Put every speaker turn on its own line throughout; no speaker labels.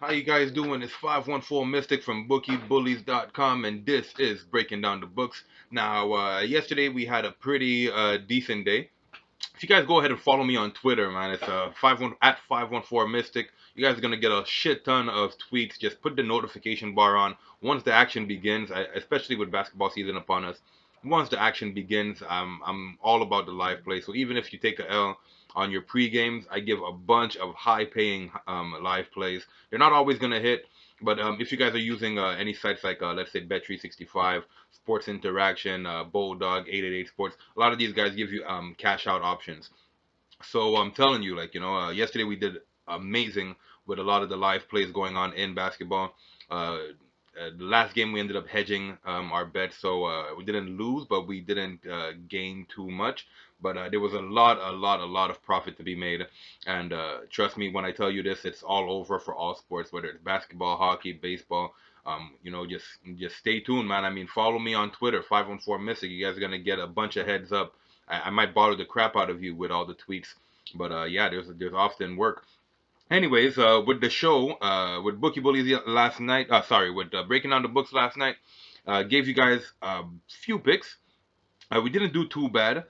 How you guys doing? It's 514 Mystic from BookieBullies.com, and this is Breaking Down the Books. Now, yesterday we had a pretty decent day. If you guys go ahead and follow me on Twitter, man, it's 514 Mystic. You guys are gonna get a shit ton of tweets. Just put the notification bar on once the action begins, especially with basketball season upon us. Once the action begins, I'm all about the live play. So even if you take a L on your pre games, I give a bunch of high-paying live plays. They're not always gonna hit, but if you guys are using any sites like let's say Bet365, Sports Interaction, Bulldog, 888 Sports, a lot of these guys give you cash out options. So I'm telling you, like, yesterday we did amazing with a lot of the live plays going on in basketball. The last game we ended up hedging our bet, so we didn't lose, but we didn't gain too much. But there was a lot of profit to be made. And trust me when I tell you this, it's all over for all sports, whether it's basketball, hockey, baseball. Just stay tuned, man. I mean, follow me on Twitter, 514 Mystic. You guys are gonna get a bunch of heads up. I might bother the crap out of you with all the tweets, but yeah, there's often work. Anyways, with the show, with Bookie Bullies last night, sorry, with breaking down the books last night, gave you guys a few picks. We didn't do too bad.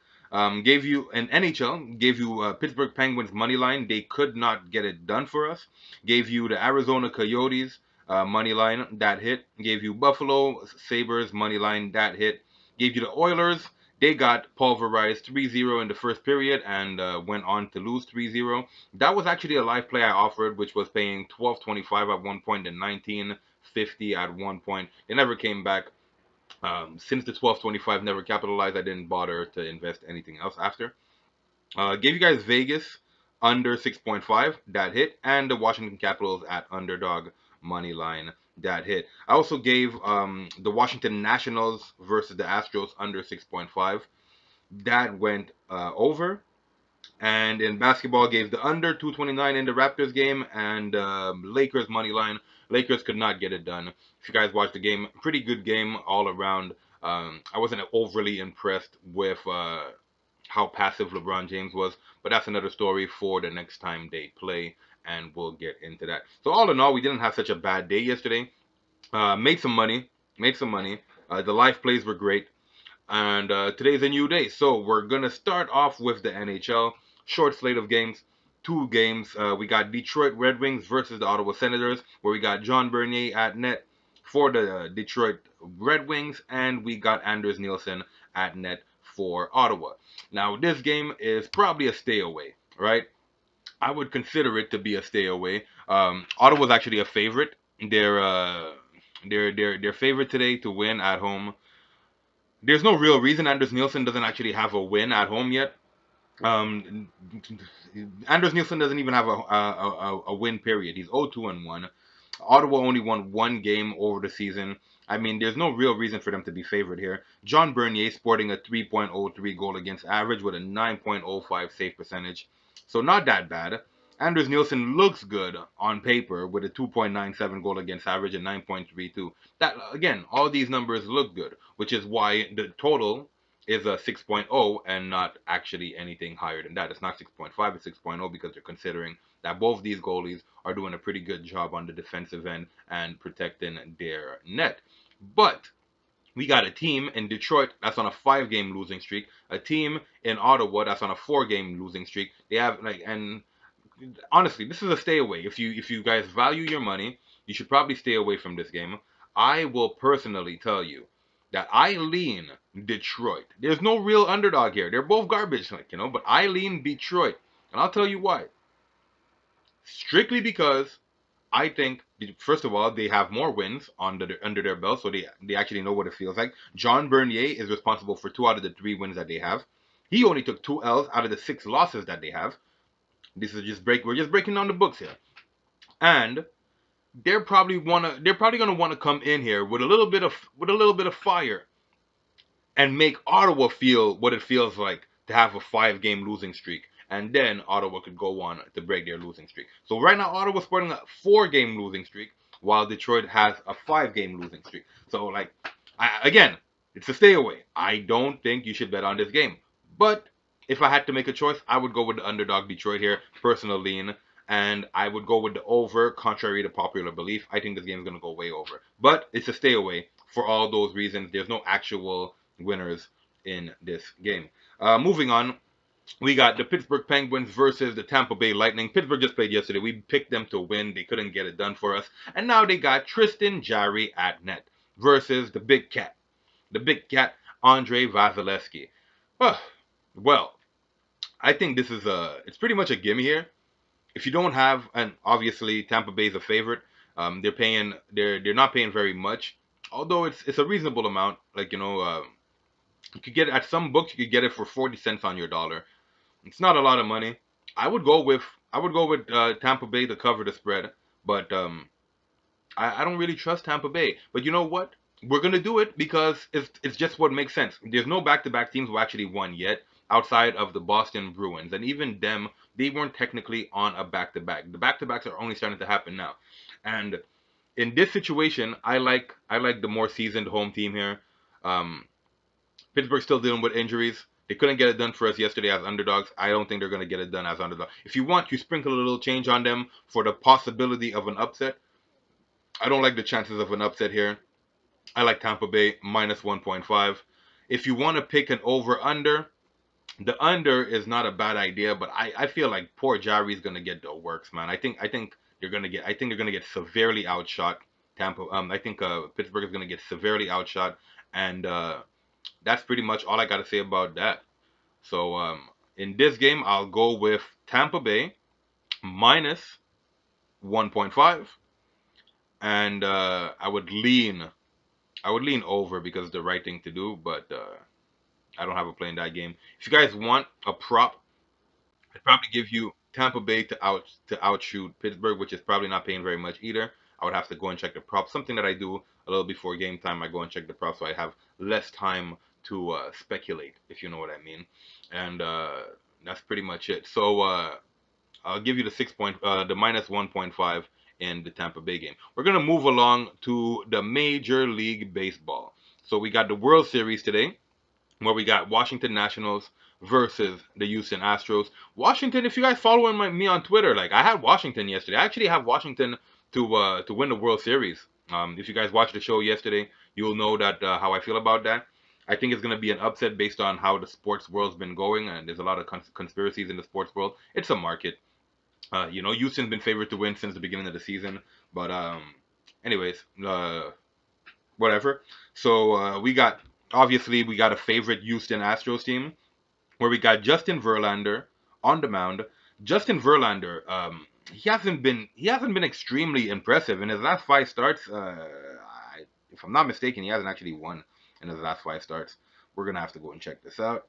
Gave you an NHL, gave you Pittsburgh Penguins money line. They could not get it done for us. Gave you the Arizona Coyotes money line that hit. Gave you Buffalo Sabres money line that hit. Gave you the Oilers. They got pulverized 3-0 in the first period and went on to lose 3-0. That was actually a live play I offered, which was paying 12.25 at one point and 19.50 at one point. They never came back. Since the 12.25 never capitalized, I didn't bother to invest anything else after. Gave you guys Vegas under 6.5, that hit, and the Washington Capitals at underdog money line, that hit. I also gave the Washington Nationals versus the Astros under 6.5, that went over. And in basketball, gave the under 229 in the Raptors game and Lakers money line. Lakers could not get it done. If you guys watched the game, pretty good game all around. I wasn't overly impressed with how passive LeBron James was, but that's another story for the next time they play, and we'll get into that. So all in all, we didn't have such a bad day yesterday. Made some money, made some money. The live plays were great. And today's a new day. So we're going to start off with the NHL. Short slate of games. Two games. We got Detroit Red Wings versus the Ottawa Senators, where we got John Bernier at net for the Detroit Red Wings, and we got Anders Nielsen at net for Ottawa. Now, this game is probably a stay away, right? I would consider it to be a stay away. Ottawa's actually a favorite. They're favorite today to win at home. There's no real reason Anders Nielsen doesn't actually have a win at home yet. Um, Anders Nielsen doesn't even have a win period. He's 0-2 and 1. Ottawa only won one game over the season. I mean, there's no real reason for them to be favored here. John Bernier sporting a 3.03 goal against average with a 9.05 save percentage. So not that bad. Anders Nielsen looks good on paper with a 2.97 goal against average and 9.32. That again, all these numbers look good, which is why the total is a 6.0 and not actually anything higher than that. It's not 6.5, it's 6.0 because they're considering that both these goalies are doing a pretty good job on the defensive end and protecting their net. But we got a team in Detroit that's on a 5 game losing streak, a team in Ottawa that's on a 4 game losing streak. They have like, and honestly, this is a stay away. If you guys value your money, you should probably stay away from this game. I will personally tell you that I lean Detroit. There's no real underdog here. They're both garbage, but I lean Detroit, and I'll tell you why. Strictly because I think first of all they have more wins under their belt, so they actually know what it feels like. John Bernier is responsible for 2 out of the 3 wins that they have. He only took 2 L's out of the 6 losses that they have. This is just break. We're just breaking down the books here, and they're probably gonna want to come in here with a little bit of fire and make Ottawa feel what it feels like to have a 5 game losing streak. And then Ottawa could go on to break their losing streak. So right now Ottawa's sporting a 4 game losing streak, while Detroit has a 5 game losing streak. So like, again, it's a stay away. I don't think you should bet on this game. But if I had to make a choice, I would go with the underdog Detroit here, personal lean. and I would go with the over, contrary to popular belief. I think this game is going to go way over. But it's a stay away for all those reasons. There's no actual winners in this game. Moving on, we got the Pittsburgh Penguins versus the Tampa Bay Lightning. Pittsburgh just played yesterday. We picked them to win. They couldn't get it done for us. And now they got Tristan Jarry at net versus the Big Cat. The Big Cat, Andre Vasilevsky. Well, I think this is it's pretty much a gimme here. If you don't have, and obviously Tampa Bay is a favorite. They're not paying very much, although it's a reasonable amount. Like you could get at some books you could get it for 40 cents on your dollar. It's not a lot of money. I would go with Tampa Bay to cover the spread, but I don't really trust Tampa Bay. But you know what? We're gonna do it because it's just what makes sense. There's no back-to-back teams who actually won yet, outside of the Boston Bruins, and even them, they weren't technically on a back-to-back. The back-to-backs are only starting to happen now, and in this situation, I like the more seasoned home team here. Um, Pittsburgh's still dealing with injuries. They couldn't get it done for us yesterday as underdogs. I don't think they're going to get it done as underdogs. If you want, you sprinkle a little change on them for the possibility of an upset. I don't like the chances of an upset here. I like Tampa Bay minus 1.5. If you want to pick an over-under, the under is not a bad idea, but I feel like poor Jarry's going to get the works, man. I think they're going to get severely outshot. I think Pittsburgh is going to get severely outshot, and that's pretty much all I got to say about that. So in this game, I'll go with Tampa Bay minus 1.5, and I would lean over because it's the right thing to do, but I don't have a play in that game. If you guys want a prop, I'd probably give you Tampa Bay to outshoot Pittsburgh, which is probably not paying very much either. I would have to go and check the prop. Something that I do a little before game time. I go and check the prop, so I have less time to speculate, if you know what I mean. And that's pretty much it. So I'll give you the minus 1.5 in the Tampa Bay game. We're gonna move along to the Major League Baseball. So we got the World Series today, where we got Washington Nationals versus the Houston Astros. Washington, if you guys following me on Twitter, like I had Washington yesterday. I actually have Washington to win the World Series. If you guys watched the show yesterday, you'll know that how I feel about that. I think it's going to be an upset based on how the sports world's been going, and there's a lot of conspiracies in the sports world. It's a market. Houston's been favored to win since the beginning of the season, but anyways, whatever. So we got a favorite Houston Astros team where we got Justin Verlander on the mound. Justin Verlander, he hasn't been extremely impressive in his last five starts. If I'm not mistaken, he hasn't actually won in his last five starts. We're gonna have to go and check this out.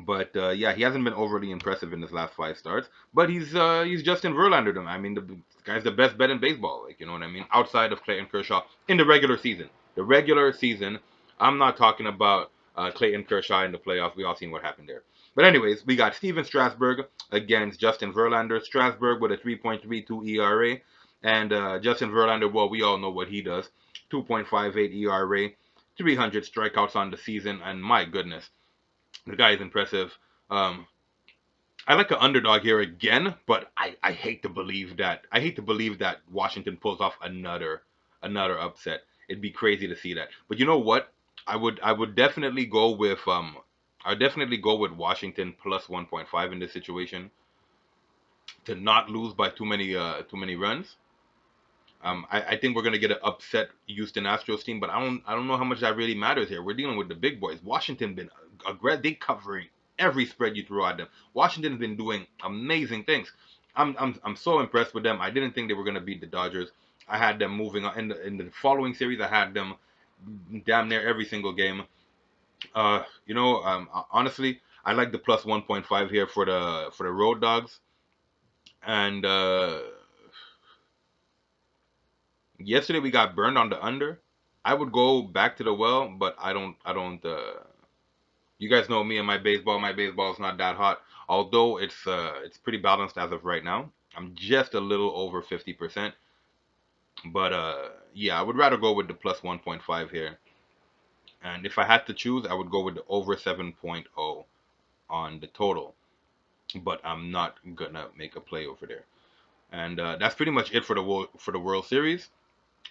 But yeah, he hasn't been overly impressive in his last five starts. But he's Justin Verlander. I mean, the guy's the best bet in baseball. Like you know what I mean? Outside of Clayton Kershaw in the regular season. The regular season. I'm not talking about Clayton Kershaw in the playoffs. We all seen what happened there. But anyways, we got Steven Strasburg against Justin Verlander. Strasburg with a 3.32 ERA, and Justin Verlander. Well, we all know what he does. 2.58 ERA, 300 strikeouts on the season, and my goodness, the guy is impressive. Um, I like an underdog here again, but I hate to believe that Washington pulls off another upset. It'd be crazy to see that. But you know what? I would definitely go with Washington plus 1.5 in this situation to not lose by too many runs. I think we're gonna get an upset Houston Astros team, but I don't know how much that really matters here. We're dealing with the big boys. Washington been aggressive. They covering every spread you throw at them. Washington's been doing amazing things. I'm so impressed with them. I didn't think they were gonna beat the Dodgers. I had them moving on in the following series. I had them damn near every single game. Honestly, I like the plus 1.5 here for the Road Dogs. And yesterday we got burned on the under. I would go back to the well, but I don't. You guys know me and my baseball. My baseball is not that hot, although it's pretty balanced as of right now. I'm just a little over 50%, but yeah, I would rather go with the plus 1.5 here. And if I had to choose, I would go with the over 7.0 on the total, but I'm not gonna make a play over there. And that's pretty much it for the World Series.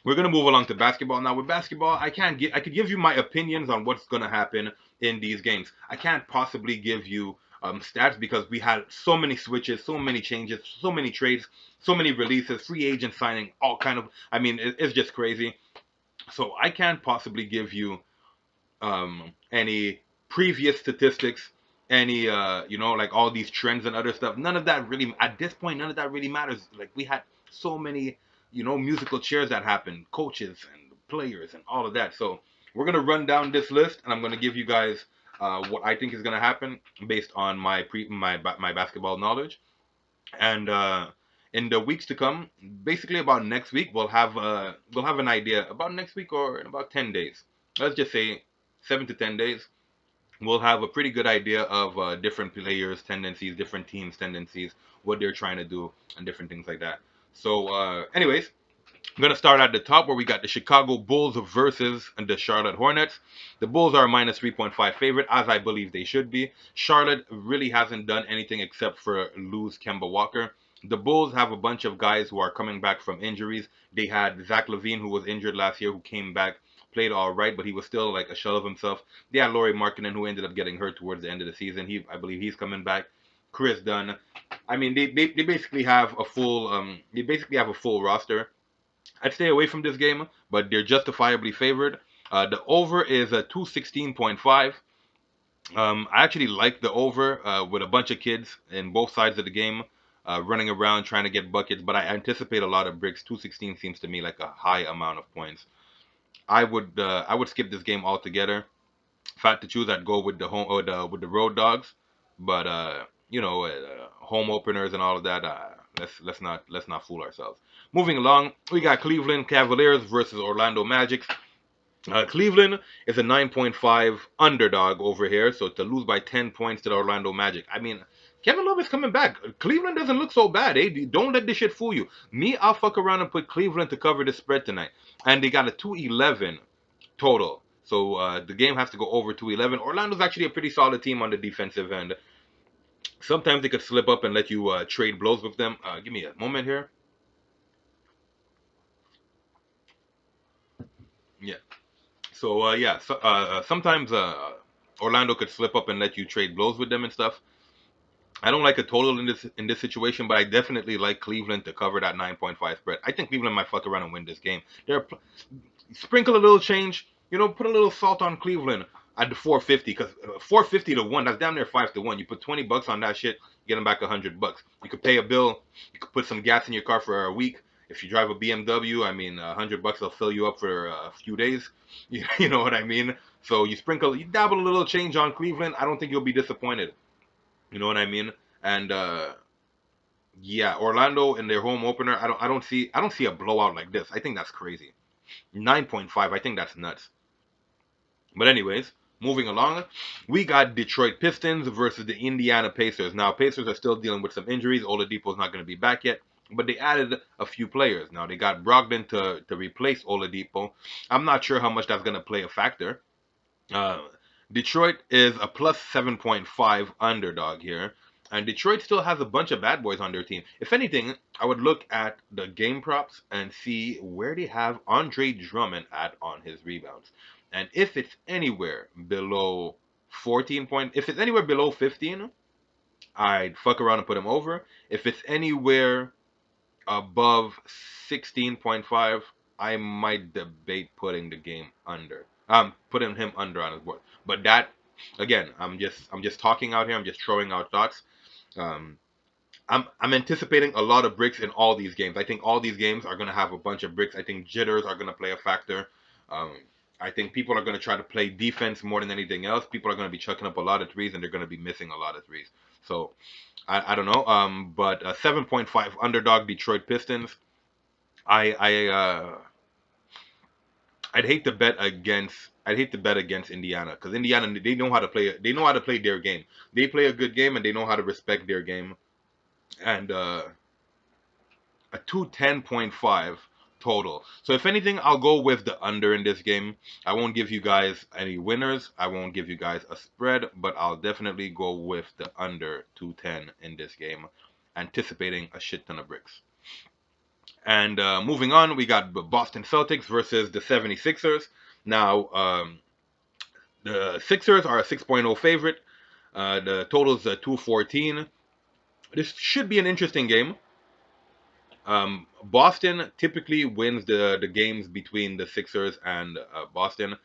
We're gonna move along to basketball now. With basketball, I could give you my opinions on what's gonna happen in these games. I can't possibly give you stats because we had so many switches, so many changes, so many trades, so many releases, free agent signing, all kind of. I mean, it's just crazy. So I can't possibly give you any previous statistics, any like all these trends and other stuff. None of that really at this point. None of that really matters. Like we had so many musical chairs that happened, coaches and players and all of that. So we're gonna run down this list, and I'm gonna give you guys what I think is gonna happen based on my basketball knowledge. And in the weeks to come, basically about next week, we'll have an idea about next week or in about 10 days. Let's just say 7 to 10 days. We'll have a pretty good idea of different players' tendencies, different teams' tendencies, what they're trying to do, and different things like that. So, anyways, I'm gonna start at the top where we got the Chicago Bulls versus the Charlotte Hornets. The Bulls are a minus 3.5 favorite, as I believe they should be. Charlotte really hasn't done anything except for lose Kemba Walker. The Bulls have a bunch of guys who are coming back from injuries. They had Zach LaVine, who was injured last year, who came back, played all right, but he was still like a shell of himself. They had Laurie Markkinen, who ended up getting hurt towards the end of the season. I believe he's coming back. Chris Dunn. I mean, they basically have a full roster. I'd stay away from this game, but they're justifiably favored. The over is a 216.5. I actually like the over with a bunch of kids in both sides of the game running around trying to get buckets, but I anticipate a lot of bricks. 216 seems to me like a high amount of points. I would skip this game altogether. If I had to choose, I'd go with the home or the road dogs, but home openers and all of that. Let's not fool ourselves. Moving along, we got Cleveland Cavaliers versus Orlando Magic. Cleveland is a 9.5 underdog over here, so to lose by 10 points to the Orlando Magic. I mean, Kevin Love is coming back. Cleveland doesn't look so bad, eh? Don't let this shit fool you. Me, I'll fuck around and put Cleveland to cover the spread tonight. And they got a 211 total. So the game has to go over 211. Orlando's actually a pretty solid team on the defensive end. Sometimes they could slip up and let you trade blows with them. Give me a moment here. Yeah. So yeah, sometimes Orlando could slip up and let you trade blows with them and stuff. I don't like a total in this situation, but I definitely like Cleveland to cover that 9.5 spread. I think Cleveland might fuck around and win this game. Sprinkle a little change, put a little salt on Cleveland at the 450 because 450 to 1, that's damn near 5 to 1. You put $20 on that shit, you get them back $100. You could pay a bill, you could put some gas in your car for a week. If you drive a BMW, I mean, $100 will fill you up for a few days. You know what I mean? So you dabble a little change on Cleveland. I don't think you'll be disappointed. You know what I mean? And yeah, Orlando in their home opener, I don't see a blowout like this. I think that's crazy. 9.5, I think that's nuts. But anyways, moving along, we got Detroit Pistons versus the Indiana Pacers. Now, Pacers are still dealing with some injuries. Oladipo's not going to be back yet, but they added a few players. Now, they got Brogdon to replace Oladipo. I'm not sure how much that's going to play a factor. Uh, Detroit is a plus 7.5 underdog here. And Detroit still has a bunch of bad boys on their team. If anything, I would look at the game props and see where they have Andre Drummond at on his rebounds. And if it's anywhere below 14 point, if it's anywhere below 15, I'd fuck around and put him over. If it's anywhere above 16.5, I might debate putting the game under. Putting him under on his board. But that, again, I'm just talking out here. I'm just throwing out thoughts. Um, I'm anticipating a lot of bricks in all these games. I think all these games are gonna have a bunch of bricks. I think jitters are gonna play a factor. Um, I think people are gonna try to play defense more than anything else. People are gonna be chucking up a lot of threes and they're gonna be missing a lot of threes. So I don't know. But 7.5 underdog Detroit Pistons. I I'd hate to bet against Indiana because Indiana they know how to play. They know how to play their game. They play a good game and they know how to respect their game. And a 210.5 total. So if anything, I'll go with the under in this game. I won't give you guys any winners. I won't give you guys a spread, but I'll definitely go with the under 210 in this game, anticipating a shit ton of bricks. And moving on, we got the Boston Celtics versus the 76ers. Now, the Sixers are a 6.0 favorite. The total is 214. This should be an interesting game. Boston typically wins the games between the Sixers and Boston.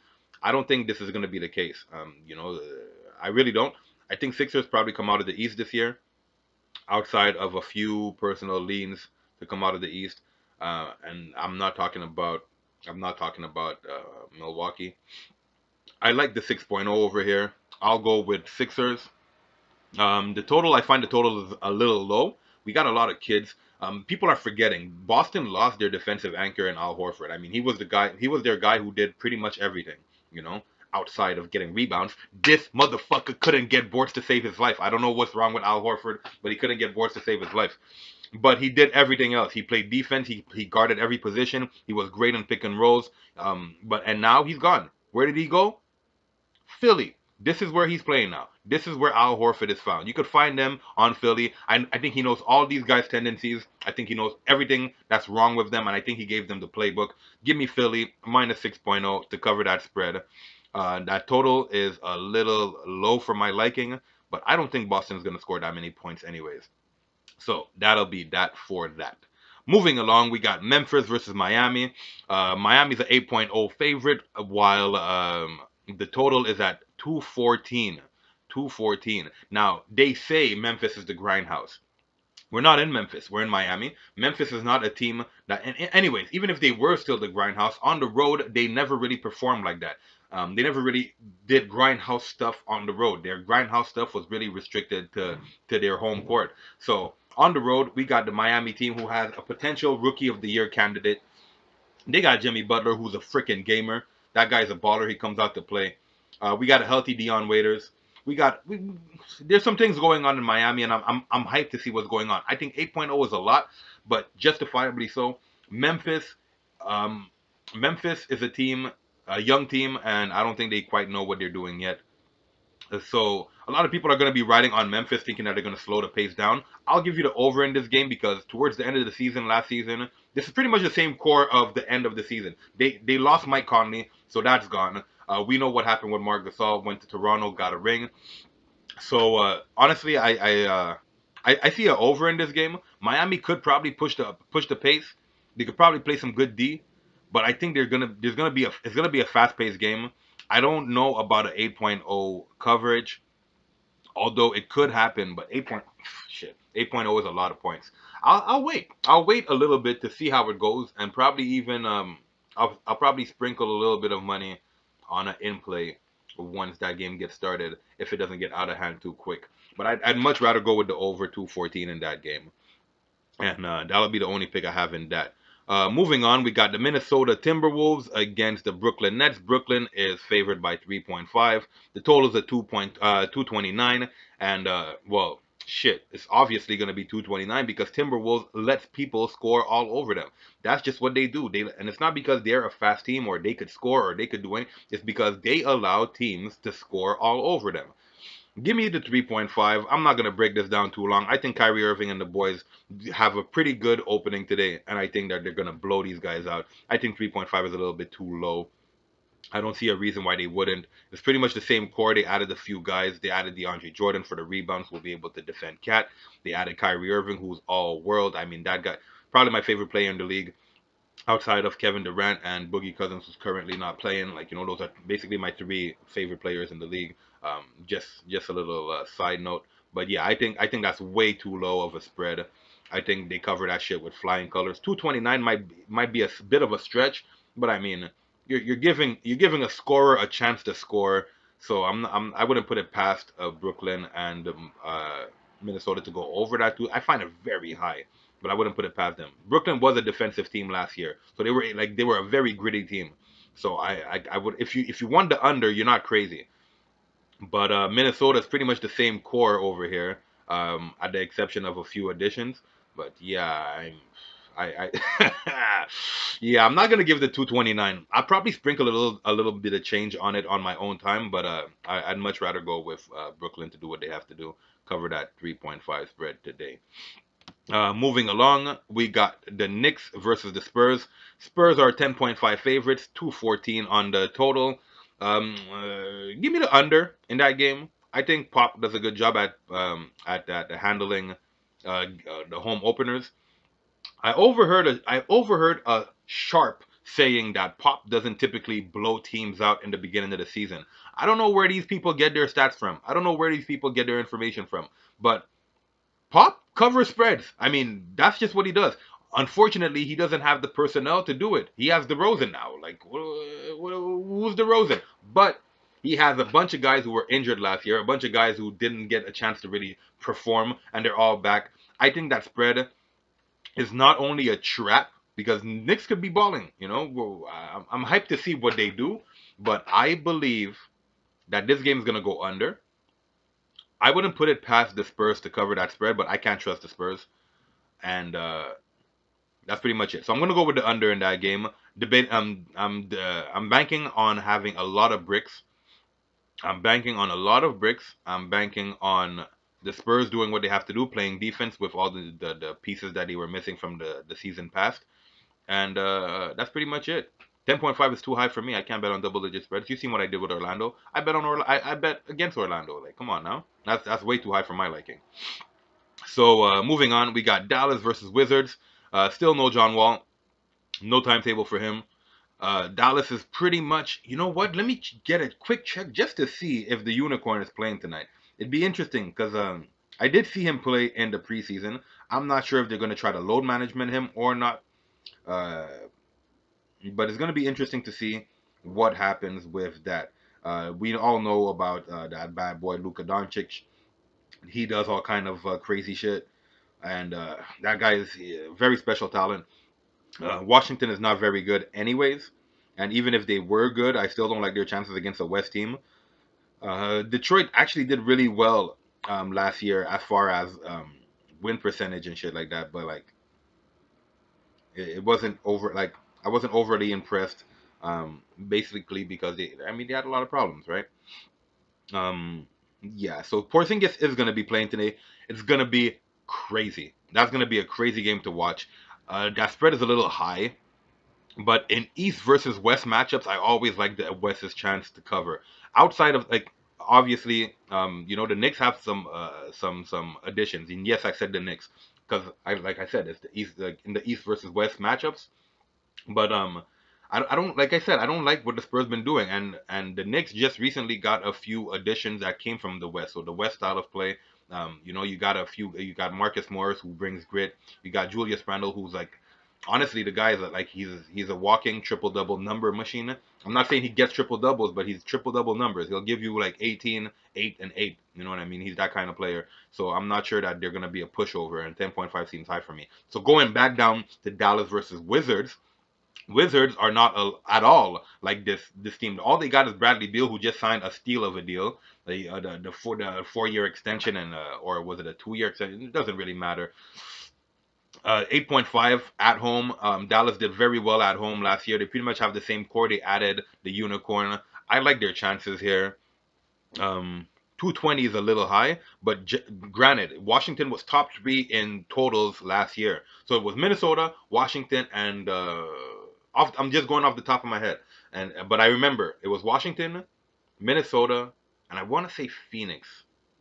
I don't think this is going to be the case. I really don't. I think Sixers probably come out of the East this year, outside of a few personal leans to come out of the East. And I'm not talking about Milwaukee. I like the 6.0 over here. I'll go with Sixers. The total, I find the total is a little low. We got a lot of kids. People are forgetting Boston lost their defensive anchor in Al Horford. I mean, he was the guy. He was their guy who did pretty much everything. You know, outside of getting rebounds, this motherfucker couldn't get boards to save his life. I don't know what's wrong with Al Horford, but he couldn't get boards to save his life. But he did everything else. He played defense. He guarded every position. He was great in pick and rolls. And now he's gone. Where did he go? Philly. This is where he's playing now. This is where Al Horford is found. You could find them on Philly. I think he knows all these guys' tendencies. I think he knows everything that's wrong with them, and I think he gave them the playbook. Give me Philly minus 6.0 to cover that spread. That total is a little low for my liking, but I don't think Boston's going to score that many points anyways. So that'll be that for that. Moving along, we got Memphis versus Miami. Miami's an 8.0 favorite, while the total is at 214. 214. Now, they say Memphis is the grindhouse. We're not in Memphis. We're in Miami. Memphis is not a team that, anyways, even if they were still the grindhouse, on the road, they never really performed like that. They never really did grindhouse stuff on the road. Their grindhouse stuff was really restricted to their home court. So on the road, we got the Miami team who has a potential Rookie of the Year candidate. They got Jimmy Butler, who's a freaking gamer. That guy's a baller. He comes out to play. We got a healthy Dion Waiters. There's some things going on in Miami, and I'm hyped to see what's going on. I think 8.0 is a lot, but justifiably so. Memphis, um, Memphis is a young team, and I don't think they quite know what they're doing yet. So a lot of people are going to be riding on Memphis, thinking that they're going to slow the pace down. I'll give you the over in this game because towards the end of the season, last season, this is pretty much the same core of the end of the season. They lost Mike Conley, so that's gone. We know what happened when Marc Gasol went to Toronto, got a ring. So honestly, I see an over in this game. Miami could probably push the pace. They could probably play some good D, but I think there's gonna be a fast paced game. I don't know about an 8.0 coverage, although it could happen. But 8.0 is a lot of points. I'll wait. I'll wait a little bit to see how it goes, and probably even I'll probably sprinkle a little bit of money on an in play once that game gets started if it doesn't get out of hand too quick. But I'd much rather go with the over 214 in that game. And that'll be the only pick I have in that. Moving on, we got the Minnesota Timberwolves against the Brooklyn Nets. Brooklyn is favored by 3.5. The total is at 229. And, well, shit, it's obviously going to be 229 because Timberwolves lets people score all over them. That's just what they do. And it's not because they're a fast team or they could score or they could do anything. It's because they allow teams to score all over them. Give me the 3.5. I'm not going to break this down too long. I think Kyrie Irving and the boys have a pretty good opening today, and I think that they're going to blow these guys out. I think 3.5 is a little bit too low. I don't see a reason why they wouldn't. It's pretty much the same core. They added a few guys. They added DeAndre Jordan for the rebounds, who will be able to defend Cat. They added Kyrie Irving, who's all world. I mean, that guy, probably my favorite player in the league outside of Kevin Durant and Boogie Cousins, who's currently not playing. Like, those are basically my three favorite players in the league. Just a little side note, but yeah, I think that's way too low of a spread. I think they cover that shit with flying colors. 229 might be a bit of a stretch, but I mean, you're giving a scorer a chance to score. So I wouldn't put it past Brooklyn and Minnesota to go over that too. I find it very high, but I wouldn't put it past them. Brooklyn was a defensive team last year, so they were a very gritty team. So I would, if you want the under, you're not crazy. But Minnesota is pretty much the same core over here, at the exception of a few additions. But yeah, yeah, I'm not gonna give the 229. I'll probably sprinkle a little bit of change on it on my own time, but I'd much rather go with Brooklyn to do what they have to do, cover that 3.5 spread today. Moving along, we got the Knicks versus the Spurs. Spurs are 10.5 favorites, 214 on the total. Give me the under in that game. I think Pop does a good job at handling the home openers. I overheard a sharp saying that Pop doesn't typically blow teams out in the beginning of the season. I don't know where these people get their stats from. I don't know where these people get their information from. But Pop covers spreads. I mean, that's just what he does. Unfortunately, he doesn't have the personnel to do it. He has DeRozan now. Like, who's DeRozan? But he has a bunch of guys who were injured last year, a bunch of guys who didn't get a chance to really perform, and they're all back. I think that spread is not only a trap because Knicks could be balling. Well, I'm hyped to see what they do, but I believe that this game is gonna go under. I wouldn't put it past the Spurs to cover that spread, but I can't trust the Spurs, and that's pretty much it. So I'm gonna go with the under in that game. Debate. I'm banking on having a lot of bricks. I'm banking on a lot of bricks. I'm banking on the Spurs doing what they have to do, playing defense with all the pieces that they were missing from the season past. And that's pretty much it. 10.5 is too high for me. I can't bet on double digit spreads. You've seen what I did with Orlando. I bet against Orlando. Like, come on now. That's way too high for my liking. So moving on, we got Dallas versus Wizards. Still no John Wall. No timetable for him. Dallas is pretty much. You know what? Let me get a quick check just to see if the Unicorn is playing tonight. It'd be interesting because I did see him play in the preseason. I'm not sure if they're going to try to load management him or not. Uh, but it's going to be interesting to see what happens with that. We all know about that bad boy Luka Doncic. He does all kind of crazy shit, and that guy is a very special talent. Washington is not very good, anyways, and even if they were good, I still don't like their chances against a West team. Detroit actually did really well last year as far as win percentage and shit like that, but like it wasn't over like I wasn't overly impressed. Basically because they had a lot of problems, right? Um, yeah. So Porzingis is gonna be playing today. It's gonna be crazy. That's gonna be a crazy game to watch. That spread is a little high, but in East versus West matchups, I always like the West's chance to cover. Outside of like obviously, the Knicks have some additions, and yes, I said the Knicks because like I said, it's the East like in the East versus West matchups. But I don't like I said I don't like what the Spurs been doing, and the Knicks just recently got a few additions that came from the West. So the West style of play, you got Marcus Morris who brings grit. You got Julius Randle who's like honestly the guy is like he's a walking triple double number machine. I'm not saying he gets triple doubles, but he's triple double numbers. He'll give you like 18, 8, and 8. You know what I mean? He's that kind of player. So I'm not sure that they're gonna be a pushover, and 10.5 seems high for me. So going back down to Dallas versus Wizards. Wizards are not at all like this team. All they got is Bradley Beal, who just signed a steal of a deal, the 4 year extension and or was it a 2 year extension? It doesn't really matter. 8.5 at home. Dallas did very well at home last year. They pretty much have the same core. They added the unicorn. I like their chances here. 220 is a little high, but granted, Washington was top three in totals last year. So it was Minnesota, Washington, and I'm just going off the top of my head. But I remember it was Washington, Minnesota, and I want to say Phoenix.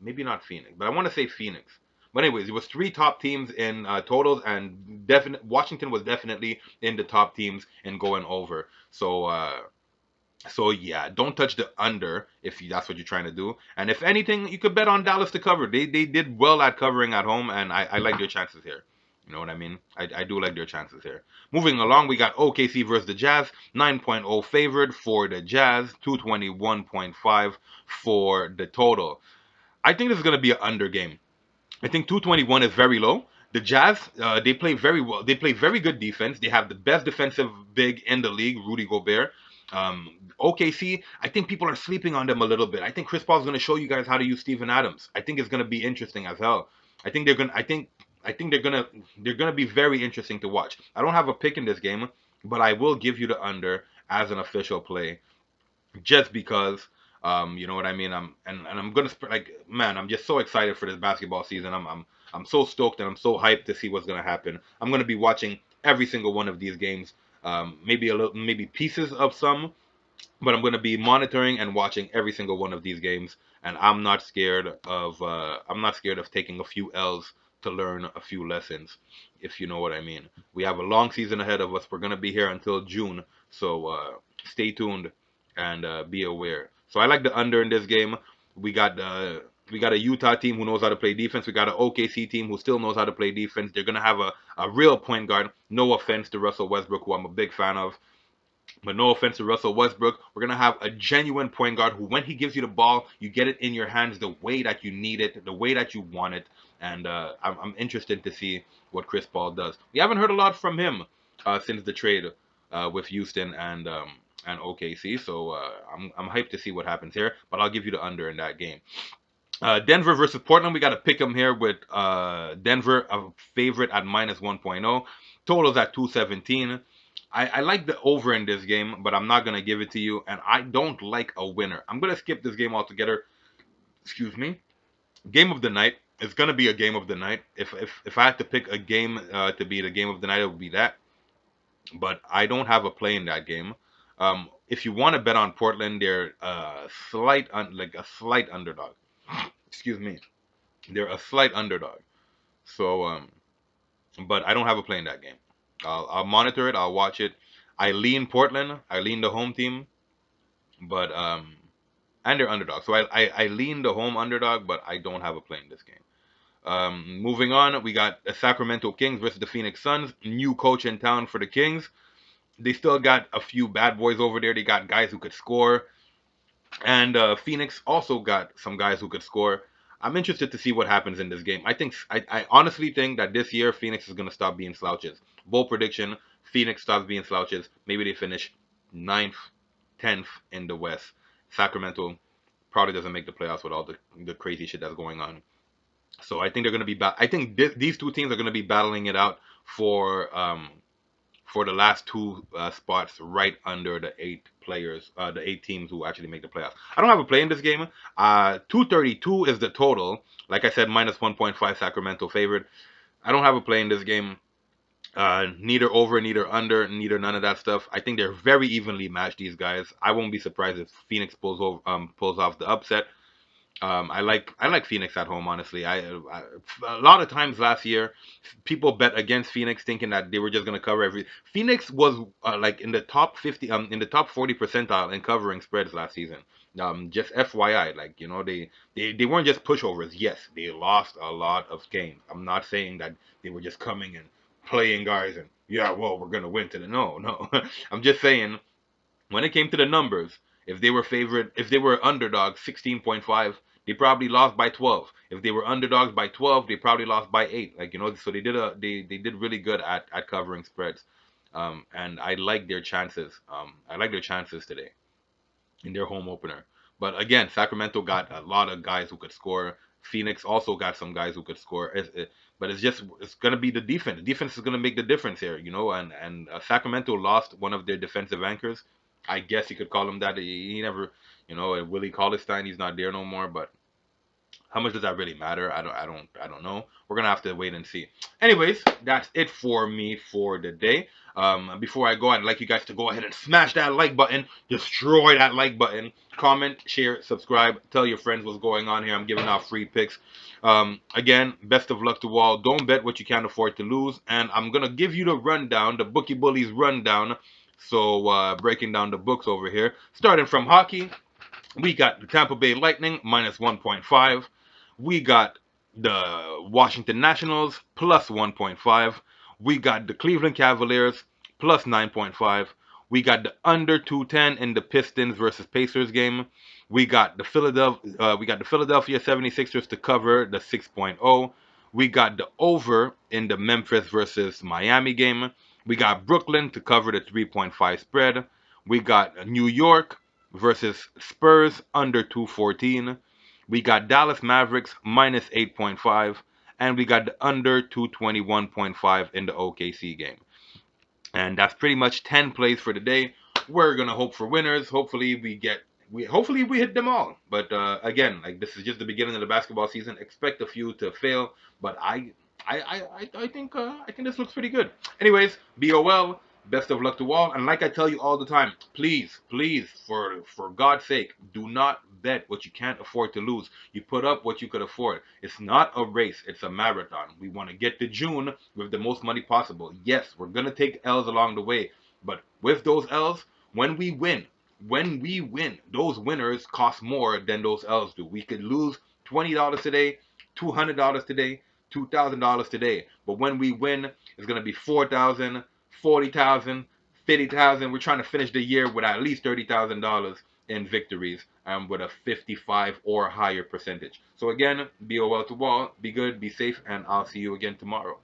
Maybe not Phoenix, but I want to say Phoenix. But anyways, it was three top teams in totals, and definite Washington was definitely in the top teams in going over. So yeah, don't touch the under if that's what you're trying to do. And if anything, you could bet on Dallas to cover. They did well at covering at home, and I like their chances here. You know what I mean? I do like their chances here. Moving along, we got OKC versus the Jazz. 9.0 favored for the Jazz, 221.5 for the total. I think this is going to be an under game. I think 221 is very low. The Jazz, they play very well. They play very good defense. They have the best defensive big in the league, Rudy Gobert. OKC, I think people are sleeping on them a little bit. I think Chris Paul's going to show you guys how to use Steven Adams. I think it's going to be interesting as hell. I think they're going. I think they're going to be very interesting to watch. I don't have a pick in this game, but I will give you the under as an official play just because you know what I mean. I'm gonna like man, I'm just so excited for this basketball season. I'm so stoked and I'm so hyped to see what's gonna happen. I'm gonna be watching every single one of these games. Maybe a little, maybe pieces of some, but I'm going to be monitoring and watching every single one of these games, and I'm not scared of taking a few L's to learn a few lessons, if you know what I mean. We have a long season ahead of us. We're going to be here until June, so stay tuned and be aware. So I like the under in this game. We got we got a Utah team who knows how to play defense. We got an OKC team who still knows how to play defense. They're gonna have a real point guard. No offense to Russell Westbrook, who I'm a big fan of. But no offense to Russell Westbrook, we're gonna have a genuine point guard who, when he gives you the ball, you get it in your hands the way that you need it, the way that you want it. And I'm interested to see what Chris Paul does. We haven't heard a lot from him since the trade with Houston and OKC, so I'm hyped to see what happens here. But I'll give you the under in that game. Denver versus Portland. We got to pick them here with Denver a favorite at minus 1.0. Totals at 217. I like the over in this game, but I'm not going to give it to you. And I don't like a winner. I'm going to skip this game altogether. Excuse me. Game of the night. It's going to be a game of the night. If I had to pick a game to be the game of the night, it would be that. But I don't have a play in that game. If you want to bet on Portland, they're like a slight underdog. Excuse me. They're a slight underdog. So, but I don't have a play in that game. I'll monitor it. I'll watch it. I lean Portland. I lean the home team, but and they're underdog. So I lean the home underdog, but I don't have a play in this game. Moving on, we got the Sacramento Kings versus the Phoenix Suns. New coach in town for the Kings. They still got a few bad boys over there. They got guys who could score. And Phoenix also got some guys who could score. I'm interested to see what happens in this game. I honestly think that this year Phoenix is going to stop being slouches. Bold prediction: Phoenix stops being slouches. Maybe they finish ninth, 10th in the West. Sacramento probably doesn't make the playoffs with all the crazy shit that's going on. So I think they're going to be. I think these two teams are going to be battling it out for the last two spots right under the 8 players, the 8 teams who actually make the playoffs. I don't have a play in this game. 232 is the total. Like I said, minus 1.5 Sacramento favored. I don't have a play in this game. Neither over, neither under, neither none of that stuff. I think they're very evenly matched. These guys. I won't be surprised if Phoenix pulls off the upset. I like Phoenix at home. Honestly, a lot of times last year, people bet against Phoenix, thinking that they were just gonna cover every. Phoenix was like in the top 50, in the top 40 percentile in covering spreads last season. Just FYI, like they weren't just pushovers. Yes, they lost a lot of games. I'm not saying that they were just coming and playing guys and yeah, well, we're gonna win today. No, no. I'm just saying when it came to the numbers, if they were underdogs 16.5, they probably lost by 12. If they were underdogs by 12, they probably lost by 8. Like, so they did really good at covering spreads. And I like their chances. I like their chances today in their home opener. But again, Sacramento got a lot of guys who could score. Phoenix also got some guys who could score. But it's gonna be the defense. The defense is gonna make the difference here, And Sacramento lost one of their defensive anchors. I guess you could call him that. He never, Willie Cauley-Stein. He's not there no more. But how much does that really matter? I don't know. We're gonna have to wait and see. Anyways, that's it for me for the day. Before I go, I'd like you guys to go ahead and smash that like button, destroy that like button, comment, share, subscribe, tell your friends what's going on here. I'm giving out free picks. Again, best of luck to all. Don't bet what you can't afford to lose. And I'm gonna give you the rundown, the Bookie Bullies rundown. So breaking down the books over here, starting from hockey. We got the Tampa Bay Lightning minus 1.5. We got the Washington Nationals plus 1.5. We got the Cleveland Cavaliers plus 9.5. We got the under 210 in the Pistons versus Pacers game. We got the Philadelphia 76ers to cover the 6.0. We got the over in the Memphis versus Miami game. We got Brooklyn to cover the 3.5 spread. We got New York versus Spurs under 214. We got Dallas Mavericks minus 8.5. And we got the under 221.5 in the OKC game. And that's pretty much 10 plays for the day. We're going to hope for winners. Hopefully we get we hopefully we hit them all. But again, like this is just the beginning of the basketball season. Expect a few to fail, but I think this looks pretty good. Anyways, BOL. Best of luck to all. And like I tell you all the time, please, please, for God's sake, do not bet what you can't afford to lose. You put up what you could afford. It's not a race, it's a marathon. We want to get to June with the most money possible. Yes, we're gonna take L's along the way, but with those L's, when we win, those winners cost more than those L's do. We could lose $20 today, $200 today, $2,000 today, but when we win, it's gonna be 4,000, 40,000, 50,000. We're trying to finish the year with at least $30,000 in victories and with a 55 or higher percentage. So again, be well to all, be good, be safe, and I'll see you again tomorrow.